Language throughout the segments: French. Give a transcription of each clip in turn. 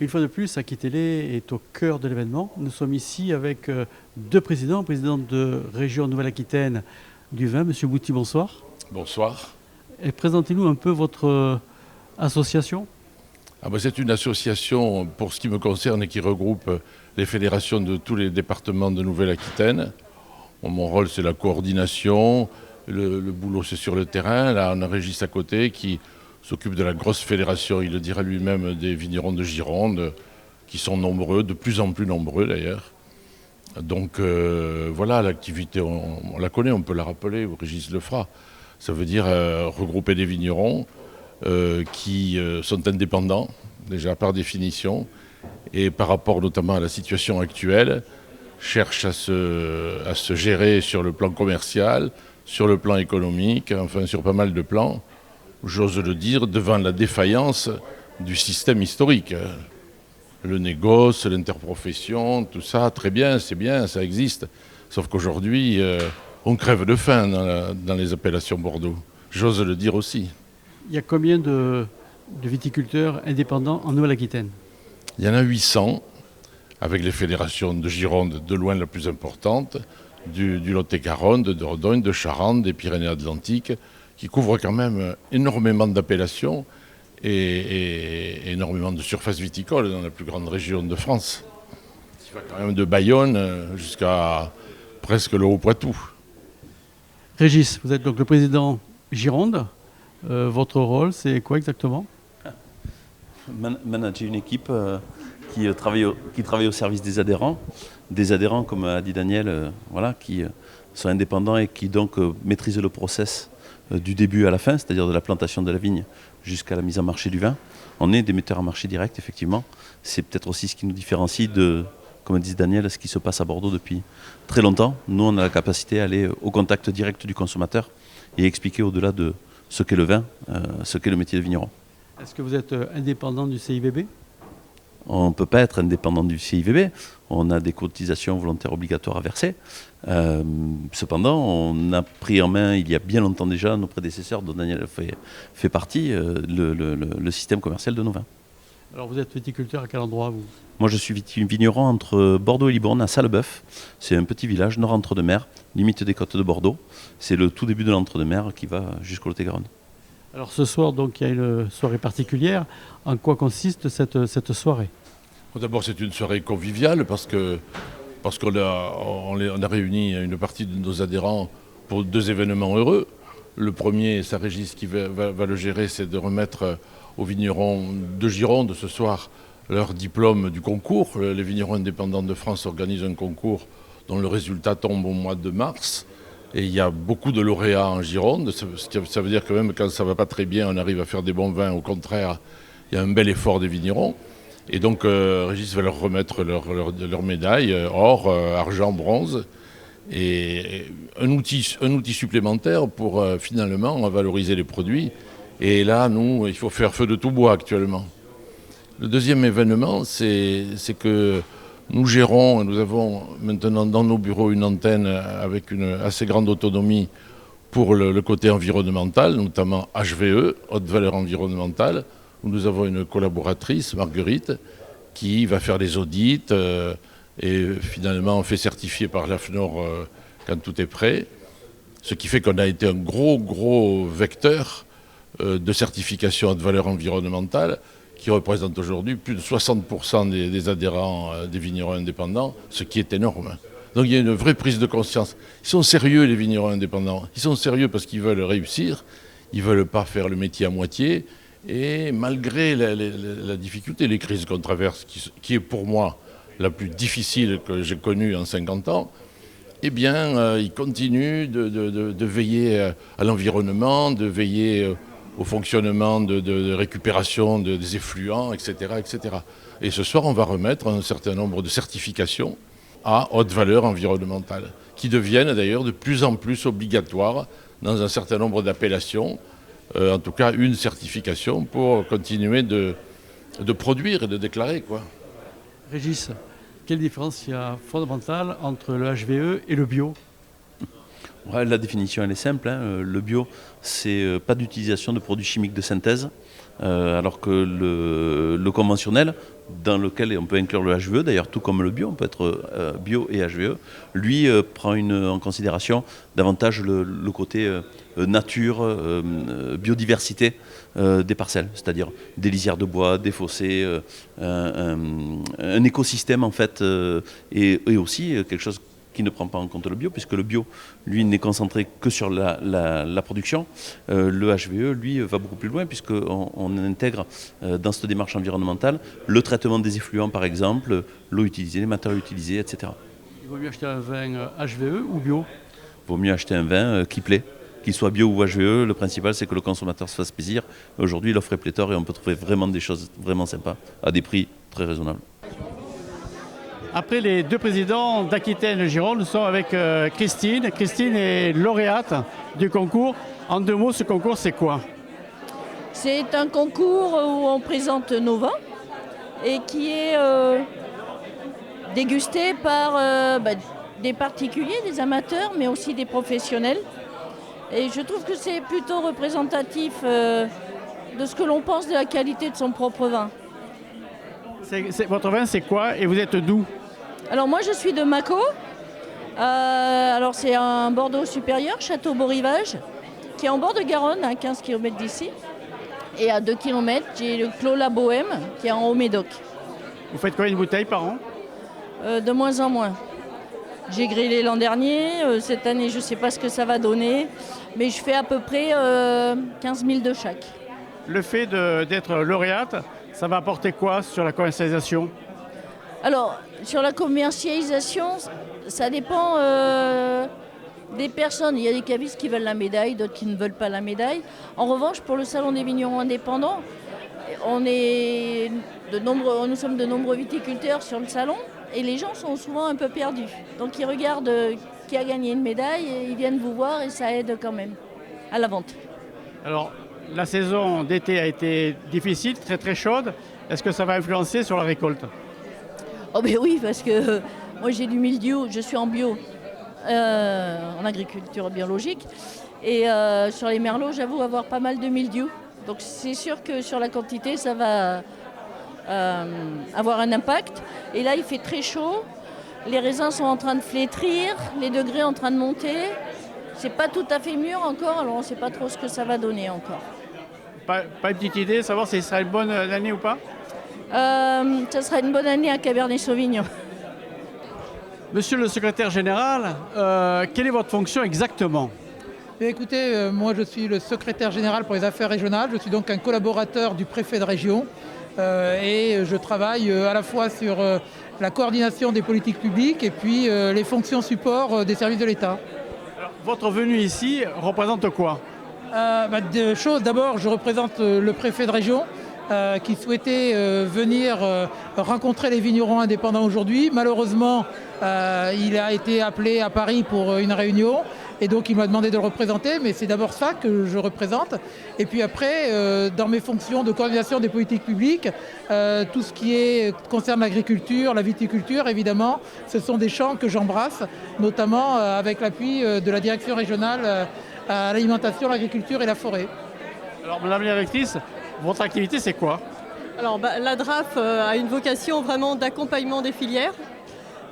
Une fois de plus, Aquitélé est au cœur de l'événement. Nous sommes ici avec deux présidents, président de région Nouvelle-Aquitaine du vin, M. Bouty, bonsoir. Bonsoir. Et présentez-nous un peu votre association. C'est une association, pour ce qui me concerne, qui regroupe les fédérations de tous les départements de Nouvelle-Aquitaine. Mon rôle, c'est la coordination. Le boulot, c'est sur le terrain. Là, on a Régis à côté qui s'occupe de la grosse fédération, il le dira lui-même, des vignerons de Gironde, qui sont nombreux, de plus en plus nombreux d'ailleurs. Donc voilà, l'activité, on la connaît, on peut la rappeler, Régis le fera. Ça veut dire regrouper des vignerons qui sont indépendants, déjà par définition, et par rapport notamment à la situation actuelle, cherchent à se gérer sur le plan commercial, sur le plan économique, enfin sur pas mal de plans, j'ose le dire, devant la défaillance du système historique. Le négoce, l'interprofession, tout ça, très bien, c'est bien, ça existe. Sauf qu'aujourd'hui, on crève de faim dans les appellations Bordeaux. J'ose le dire aussi. Il y a combien de viticulteurs indépendants en Nouvelle-Aquitaine? Il y en a 800, avec les fédérations de Gironde, de loin la plus importante, du Lot-et-Garonne, de Dordogne, de Charente, des Pyrénées-Atlantiques, qui couvrent quand même énormément d'appellations et énormément de surfaces viticoles dans la plus grande région de France. Qui va quand même de Bayonne jusqu'à presque le Haut-Poitou. Régis, vous êtes donc le président Gironde. Votre rôle, c'est quoi exactement? Manager une équipe qui travaille au service des adhérents, comme a dit Daniel, qui sont indépendants et qui donc maîtrisent le process du début à la fin, c'est-à-dire de la plantation de la vigne jusqu'à la mise en marché du vin. On est des metteurs en marché direct, effectivement. C'est peut-être aussi ce qui nous différencie de, comme dit Daniel, ce qui se passe à Bordeaux depuis très longtemps. Nous, on a la capacité d'aller au contact direct du consommateur et expliquer au-delà de ce qu'est le vin, ce qu'est le métier de vigneron. Est-ce que vous êtes indépendant du CIVB? On ne peut pas être indépendant du CIVB. On a des cotisations volontaires obligatoires à verser. Cependant, on a pris en main, il y a bien longtemps déjà, nos prédécesseurs, dont Daniel fait partie, le système commercial de nos vins. Alors vous êtes viticulteur à quel endroit, vous? Moi, je suis vigneron entre Bordeaux et Libourne, à Sallebeuf. C'est un petit village nord entre-deux-mers, limite des côtes de Bordeaux. C'est le tout début de l'entre-deux-mers qui va jusqu'au Lot-et-Garonne. Alors ce soir, donc, il y a une soirée particulière. En quoi consiste cette soirée? D'abord, c'est une soirée conviviale parce qu'on a réuni une partie de nos adhérents pour deux événements heureux. Le premier, c'est Régis qui va le gérer, c'est de remettre aux vignerons de Gironde ce soir leur diplôme du concours. Les vignerons indépendants de France organisent un concours dont le résultat tombe au mois de mars. Et il y a beaucoup de lauréats en Gironde. Ça veut dire que même quand ça ne va pas très bien, on arrive à faire des bons vins. Au contraire, il y a un bel effort des vignerons. Et donc Régis va leur remettre leur médaille, or, argent, bronze. Et un outil supplémentaire pour finalement valoriser les produits. Et là, nous, il faut faire feu de tout bois actuellement. Le deuxième événement, c'est que nous gérons, nous avons maintenant dans nos bureaux une antenne avec une assez grande autonomie pour le côté environnemental, notamment HVE, haute valeur environnementale, où nous avons une collaboratrice, Marguerite, qui va faire les audits et finalement on fait certifier par l'AFNOR quand tout est prêt. Ce qui fait qu'on a été un gros vecteur de certification haute valeur environnementale qui représente aujourd'hui plus de 60% des adhérents des vignerons indépendants, ce qui est énorme. Donc il y a une vraie prise de conscience. Ils sont sérieux, les vignerons indépendants. Ils sont sérieux parce qu'ils veulent réussir, ils ne veulent pas faire le métier à moitié. Et malgré la difficulté, les crises qu'on traverse, qui est pour moi la plus difficile que j'ai connue en 50 ans, eh bien, ils continuent de veiller à l'environnement, de veiller au fonctionnement de récupération des effluents, etc., etc. Et ce soir, on va remettre un certain nombre de certifications à haute valeur environnementale, qui deviennent d'ailleurs de plus en plus obligatoires dans un certain nombre d'appellations, en tout cas une certification pour continuer de produire et de déclarer, quoi. Régis, quelle différence il y a fondamentale entre le HVE et le bio? Ouais, la définition elle est simple, hein. Le bio, c'est pas d'utilisation de produits chimiques de synthèse. alors que le conventionnel, dans lequel on peut inclure le HVE, d'ailleurs tout comme le bio, on peut être bio et HVE, lui prend en considération davantage le côté nature, biodiversité des parcelles, c'est-à-dire des lisières de bois, des fossés, un écosystème en fait, et aussi quelque chose qui ne prend pas en compte le bio, puisque le bio, lui, n'est concentré que sur la production. Le HVE, lui, va beaucoup plus loin, puisqu'on intègre dans cette démarche environnementale le traitement des effluents, par exemple, l'eau utilisée, les matériaux utilisés, etc. Il vaut mieux acheter un vin HVE ou bio? Il vaut mieux acheter un vin qui plaît, qu'il soit bio ou HVE. Le principal, c'est que le consommateur se fasse plaisir. Aujourd'hui, l'offre est pléthore et on peut trouver vraiment des choses vraiment sympas à des prix très raisonnables. Après les deux présidents d'Aquitaine-Gironde, nous sommes avec Christine. Christine est lauréate du concours. En 2 mots, ce concours, c'est quoi? C'est un concours où on présente nos vins et qui est dégusté par des particuliers, des amateurs, mais aussi des professionnels. Et je trouve que c'est plutôt représentatif de ce que l'on pense de la qualité de son propre vin. Votre vin, c'est quoi et vous êtes d'où? Alors moi, je suis de Mâcon. Alors c'est un Bordeaux supérieur, Château-Beau-Rivage, qui est en bord de Garonne, à 15 km d'ici. Et à 2 km, j'ai le Clos La Bohème, qui est en Haut-Médoc. Vous faites combien de bouteilles par an? De moins en moins. J'ai grillé l'an dernier. Cette année, je ne sais pas ce que ça va donner. Mais je fais à peu près 15 000 de chaque. Le fait d'être lauréate, ça va apporter quoi sur la commercialisation? Alors, sur la commercialisation, ça dépend des personnes. Il y a des cavistes qui veulent la médaille, d'autres qui ne veulent pas la médaille. En revanche, pour le Salon des vignerons indépendants, nous sommes de nombreux viticulteurs sur le salon et les gens sont souvent un peu perdus. Donc ils regardent qui a gagné une médaille et ils viennent vous voir et ça aide quand même à la vente. Alors, la saison d'été a été difficile, très très chaude. Est-ce que ça va influencer sur la récolte? Oh ben oui, parce que moi j'ai du mildiou, je suis en bio, en agriculture biologique. Et sur les merlots, j'avoue avoir pas mal de mildiou. Donc c'est sûr que sur la quantité, ça va avoir un impact. Et là, il fait très chaud. Les raisins sont en train de flétrir, les degrés en train de monter. C'est pas tout à fait mûr encore, alors on ne sait pas trop ce que ça va donner encore. Pas une petite idée, savoir si ce sera une bonne année ou pas? Ça sera une bonne année à Cabernet Sauvignon. Monsieur le secrétaire général, quelle est votre fonction exactement? Écoutez, moi je suis le secrétaire général pour les affaires régionales. Je suis donc un collaborateur du préfet de région et je travaille à la fois sur la coordination des politiques publiques et puis les fonctions support des services de l'État. Alors, votre venue ici représente quoi? Deux choses. D'abord, je représente le préfet de région qui souhaitait venir rencontrer les vignerons indépendants aujourd'hui. Malheureusement, il a été appelé à Paris pour une réunion et donc il m'a demandé de le représenter, mais c'est d'abord ça que je représente. Et puis après, dans mes fonctions de coordination des politiques publiques, tout ce qui concerne l'agriculture, la viticulture, évidemment, ce sont des champs que j'embrasse, notamment avec l'appui de la direction régionale à l'alimentation, l'agriculture et la forêt. Alors, Madame la directrice, votre activité, c'est quoi? Alors, la DRAF a une vocation vraiment d'accompagnement des filières,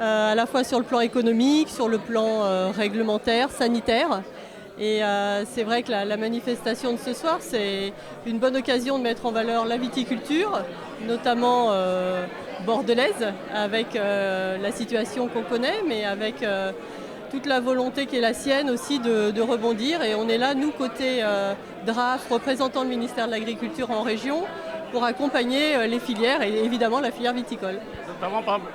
à la fois sur le plan économique, sur le plan réglementaire, sanitaire. Et c'est vrai que la manifestation de ce soir, c'est une bonne occasion de mettre en valeur la viticulture, notamment bordelaise, avec la situation qu'on connaît, mais avec toute la volonté qui est la sienne aussi de rebondir. Et on est là, nous, côté DRAF, représentant le ministère de l'Agriculture en région, pour accompagner les filières et évidemment la filière viticole.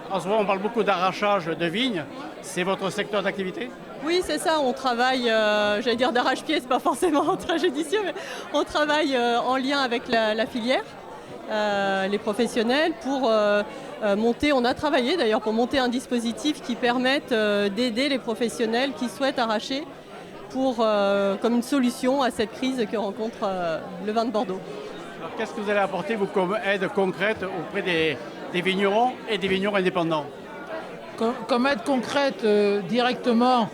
En ce moment, on parle beaucoup d'arrachage de vignes. C'est votre secteur d'activité? Oui, c'est ça. On travaille, j'allais dire d'arrache-pied, c'est pas forcément très judicieux, mais on travaille en lien avec la filière, les professionnels, pour monter. On a travaillé d'ailleurs pour monter un dispositif qui permette d'aider les professionnels qui souhaitent arracher comme une solution à cette crise que rencontre le vin de Bordeaux. Alors, qu'est-ce que vous allez apporter, vous, comme aide concrète auprès des vignerons et des vignerons indépendants? Comme aide concrète directement,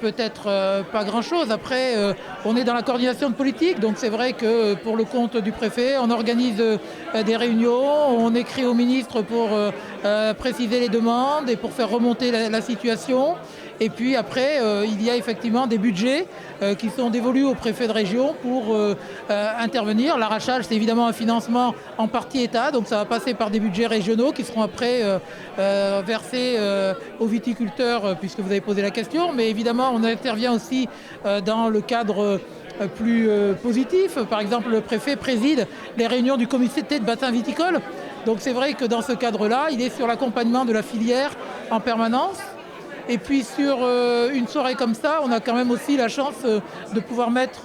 peut-être pas grand-chose. Après, on est dans la coordination de politique, donc c'est vrai que pour le compte du préfet, on organise des réunions, on écrit au ministre pour préciser les demandes et pour faire remonter la situation. Et puis après, il y a effectivement des budgets qui sont dévolus au préfet de région pour intervenir. L'arrachage, c'est évidemment un financement en partie État, donc ça va passer par des budgets régionaux qui seront après versés aux viticulteurs, puisque vous avez posé la question. Mais évidemment, on intervient aussi dans le cadre plus positif. Par exemple, le préfet préside les réunions du comité de bassin viticole. Donc c'est vrai que dans ce cadre-là, il est sur l'accompagnement de la filière en permanence. Et puis sur une soirée comme ça, on a quand même aussi la chance de pouvoir mettre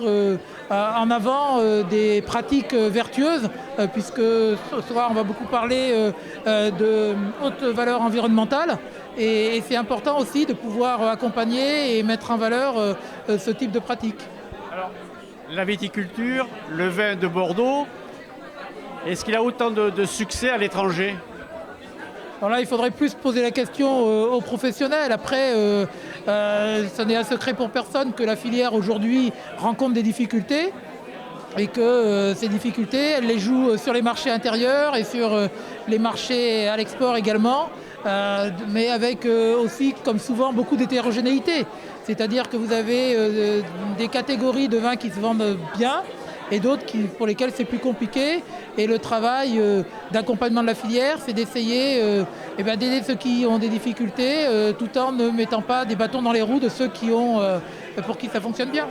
en avant des pratiques vertueuses, puisque ce soir on va beaucoup parler de haute valeur environnementale. Et c'est important aussi de pouvoir accompagner et mettre en valeur ce type de pratiques. Alors, la viticulture, le vin de Bordeaux, est-ce qu'il a autant de succès à l'étranger ? Alors là, il faudrait plus poser la question aux professionnels. Après, ce n'est un secret pour personne que la filière aujourd'hui rencontre des difficultés et que ces difficultés, elle les joue sur les marchés intérieurs et sur les marchés à l'export également, mais avec aussi, comme souvent, beaucoup d'hétérogénéité. C'est-à-dire que vous avez des catégories de vins qui se vendent bien, et d'autres pour lesquels c'est plus compliqué. Et le travail d'accompagnement de la filière, c'est d'essayer d'aider ceux qui ont des difficultés tout en ne mettant pas des bâtons dans les roues de ceux pour qui ça fonctionne bien.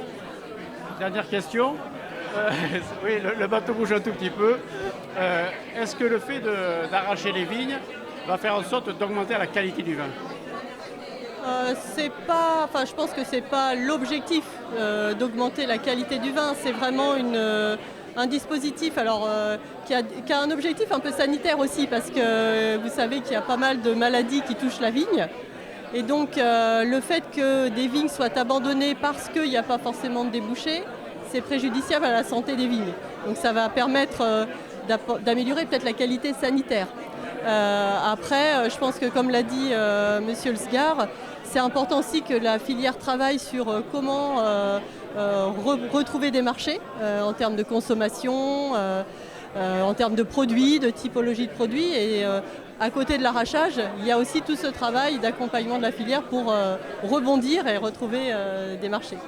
Dernière question. Oui, le bateau bouge un tout petit peu. Est-ce que le fait d'arracher les vignes va faire en sorte d'augmenter la qualité du vin ? Je pense que c'est pas l'objectif d'augmenter la qualité du vin. C'est vraiment un dispositif qui a un objectif un peu sanitaire aussi, parce que vous savez qu'il y a pas mal de maladies qui touchent la vigne. Et donc le fait que des vignes soient abandonnées parce qu'il n'y a pas forcément de débouchés, c'est préjudiciable à la santé des vignes. Donc ça va permettre d'améliorer peut-être la qualité sanitaire. Après, je pense que comme l'a dit Monsieur Le Sgard, c'est important aussi que la filière travaille sur comment retrouver des marchés en termes de consommation, en termes de produits, de typologie de produits. Et à côté de l'arrachage, il y a aussi tout ce travail d'accompagnement de la filière pour rebondir et retrouver des marchés.